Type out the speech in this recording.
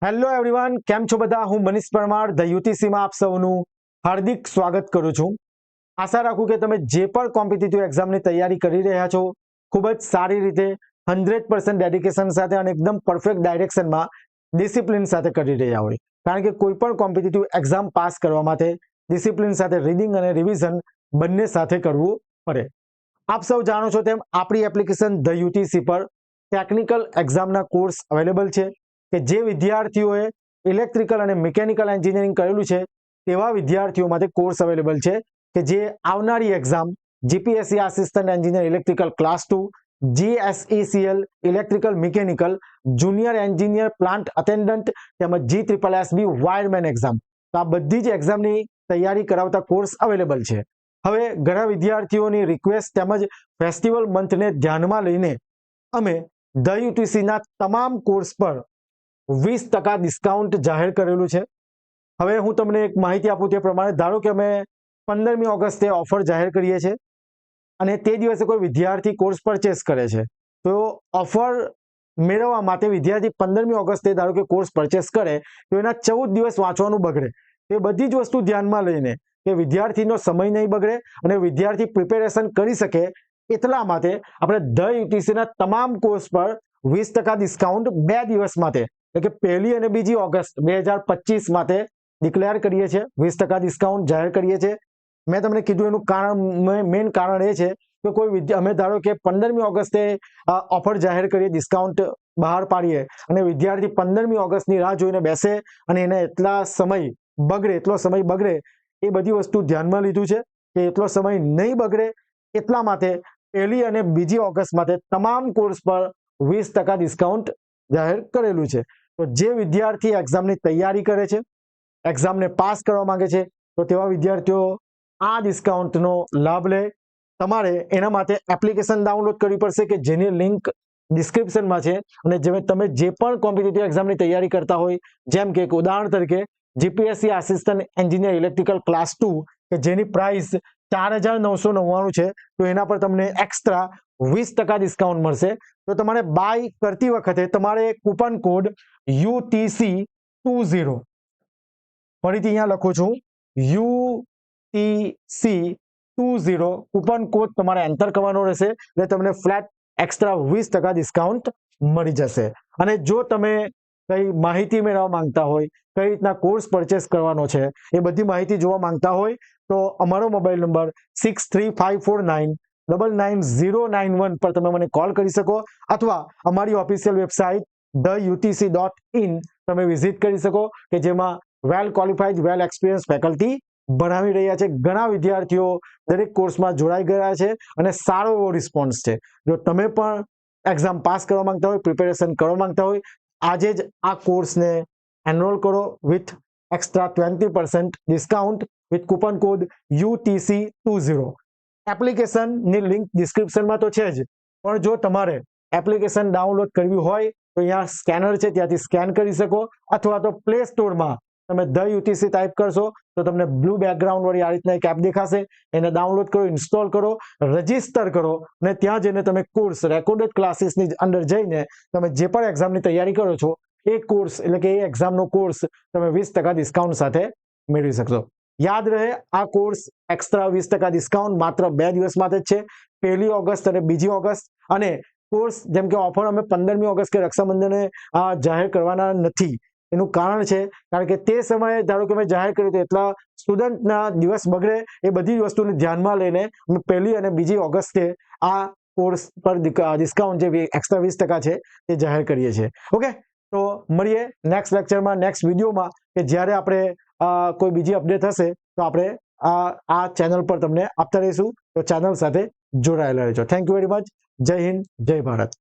Hello everyone, કેમ છો બધા? હું મનીષ પરમાર ધ યુટીસીમાં આપ સૌનું હાર્દિક સ્વાગત કરું છું. આશા રાખું કે તમે જે પણ કોમ્પિટિટિવ એક્ઝામની તૈયારી કરી રહ્યા છો ખૂબ જ સારી રીતે 100% ડેડિકેશન સાથે અને એકદમ પરફેક્ટ ડાયરેક્શનમાં ડિસિપ્લિન સાથે કરી રહ્યા હોય. કારણ કે કોઈ પણ કોમ્પિટિટિવ એક્ઝામ પાસ કરવા માટે ડિસિપ્લિન સાથે રીડિંગ અને રિવિઝન બંને સાથે કરવું પડે. આપ સૌ જાણો છો તેમ આપણી એપ્લિકેશન ધ યુટીસી પર ટેકનિકલ એક્ઝામના કોર્સ અવેલેબલ છે કે જે વિદ્યાર્થીઓએ ઇલેક્ટ્રિકલ અને મિકેનિકલ એન્જિનિયરિંગ કરેલું છે તેવા વિદ્યાર્થીઓ માટે કોર્સ અવેલેબલ છે કે જે આવનારી exam GPSC assistant engineer electrical class 2, જીએસઈસીએલ electrical mechanical, junior engineer plant attendant તેમજ GSSB વાયરમેન એક્ઝામ, તો આ બધી જ એક્ઝામની તૈયારી કરાવતા કોર્સ અવેલેબલ છે. હવે ઘણા વિદ્યાર્થીઓની રિક્વેસ્ટ તેમજ ફેસ્ટિવલ મંથને ધ્યાનમાં લઈને અમે ધ યુટીસીના તમામ કોર્સ પર 20% ડિસ્કાઉન્ટ જાહેર કરેલું છે. હવે હું તમને એક માહિતી આપું તે પ્રમાણે, ધારો કે અમે 15મી ઓગસ્ટે ઓફર જાહેર કરીએ છીએ અને તે દિવસે કોઈ વિદ્યાર્થી કોર્સ પરચેસ કરે છે, તો ઓફર મેળવવા માટે વિદ્યાર્થી 15મી ઓગસ્ટે ધારો કે કોર્સ પરચેસ કરે તો એના 14 દિવસ વાંચવાનું બગડે. એ બધી જ વસ્તુ ધ્યાનમાં લઈને કે વિદ્યાર્થીનો સમય નહીં બગડે અને વિદ્યાર્થી પ્રિપેરેશન કરી શકે એટલા માટે આપણે ધ યુટીસીના તમામ કોર્સ પર 20% ડિસ્કાઉન્ટ 2 દિવસ માટે એટલે કે 1 અને 2 ઓગસ્ટ 2025 માટે ડિક્લેર કરીએ છીએ. 20% ડિસ્કાઉન્ટ જાહેર કરીએ છીએ. મેં તમને કીધું એનું કારણ, મેઇન કારણ એ છે કે કોઈ અમે ધારો કે 15મી ઓગસ્ટે ઓફર જાહેર કરીએ, ડિસ્કાઉન્ટ બહાર પાડીએ અને વિદ્યાર્થી 15મી ઓગસ્ટની રાહ જોઈને બેસે અને એને એટલો સમય બગડે એ બધી વસ્તુ ધ્યાનમાં લીધું છે કે એટલો સમય નહીં બગડે એટલા માટે 1 અને 2 ઓગસ્ટ માટે તમામ કોર્સ પર 20% ડિસ્કાઉન્ટ જાહેર કરેલું છે. તો જે વિદ્યાર્થી એક્ઝામની તૈયારી કરે છે, એક્ઝામને પાસ કરવા માંગે છે, તો તેવા વિદ્યાર્થીઓ આ ડિસ્કાઉન્ટનો લાભ લે. તમારે એના માટે એપ્લિકેશન ડાઉનલોડ કરવી પડશે કે જેની લિંક ડિસ્ક્રિપ્શનમાં છે. અને તમે જે પણ કોમ્પિટિટિવ એક્ઝામની તૈયારી કરતા હોય, જેમ કે ઉદાહરણ તરીકે GPSC assistant engineer electrical class 2 કે જેની પ્રાઇસ 4999 છે, તો એના પર તમને એક્સ્ટ્રા 20% ડિસ્કાઉન્ટ મળશે. તો તમારે બાય કરતી વખતે તમારે કૂપન કોડ UTC20, ફરીથી અહીંયા લખું છું UTC20 કૂપન કોડ તમારે એન્ટર કરવાનો રહેશે એટલે તમને ફ્લેટ એક્સ્ટ્રા 20% ડિસ્કાઉન્ટ મળી જશે. અને જો તમે કઈ માહિતી મેળવવા માંગતા હોય, કઈ રીતના કોર્સ પરચેસ કરવાનો છે, એ બધી માહિતી જોવા માંગતા હોય તો અમારો મોબાઈલ નંબર 6354999091 પર તમે મને કોલ કરી શકો અથવા અમારી ઓફિશિયલ વેબસાઇટ theutc.in તમે વિઝિટ કરી શકો કે જેમાં વેલ ક્વોલિફાઈડ, વેલ એક્સપિરિયન્સ ફેકલ્ટી ભણાવી રહ્યા છે. ઘણા વિદ્યાર્થીઓ દરેક કોર્સમાં જોડાઈ ગયા છે અને સારો એવો રિસ્પોન્સ છે. જો તમે પણ એક્ઝામ પાસ કરવા માંગતા હોય, પ્રિપેરેશન કરવા માંગતા હોય, આજે જ આ કોર્સને એનરોલ કરો with extra 20% discount with coupon code UTC20. એપ્લિકેશનની લિંક ડિસ્ક્રિપ્શનમાં તો છે જ, પણ જો તમારે એપ્લિકેશન ડાઉનલોડ કરવી હોય તો અહીંયા સ્કેનર છે, ત્યાંથી સ્કેન કરી શકો અથવા તો પ્લે સ્ટોરમાં તમે ધ યુટીસી ટાઈપ કરશો તો તમને બ્લુ બેકગ્રાઉન્ડ વાળી આ રીતના એક એપ દેખાશે. એને ડાઉનલોડ કરો, ઇન્સ્ટોલ કરો, રજીસ્ટર કરો અને ત્યાં જઈને તમે કોર્સ રેકોર્ડેડ ક્લાસીસની અંદર જઈને તમે જે પણ એક્ઝામની તૈયારી કરો છો એ કોર્સ એટલે કે એ એક્ઝામનો કોર્સ તમે 20% ડિસ્કાઉન્ટ સાથે મેળવી શકશો. યાદ રહે, આ કોર્સ એક્સ્ટ્રા 20% ડિસ્કાઉન્ટ માત્ર 2 દિવસ માટે જ છે, 1 ઓગસ્ટ અને 2 ઓગસ્ટ. અને કોર્સ જેમ કે ઓફર અમે 15મી ઓગસ્ટ કે રક્ષાબંધને જાહેર કરવાના નથી. એનું કારણ છે કારણ કે તે સમયે ધારો કે મેં જાહેર કર્યું તો એટલા સ્ટુડન્ટના દિવસ બગડે, એ બધી વસ્તુને ધ્યાનમાં લઈને અમે 1 અને 2 ઓગસ્ટે આ કોર્સ પર ડિસ્કાઉન્ટ જે એક્સ્ટ્રા 20% છે તે જાહેર કરીએ છીએ. ઓકે, તો મળીએ નેક્સ્ટ લેક્ચરમાં, નેક્સ્ટ વિડીયોમાં કે જ્યારે આપણે કોઈ બીજી અપડેટ હશે તો આપણે આ ચેનલ પર તમને આપતા રહીશું. તો ચેનલ સાથે જોડાયેલા રહેજો. Thank you very much. જય હિન્દ, જય ભારત.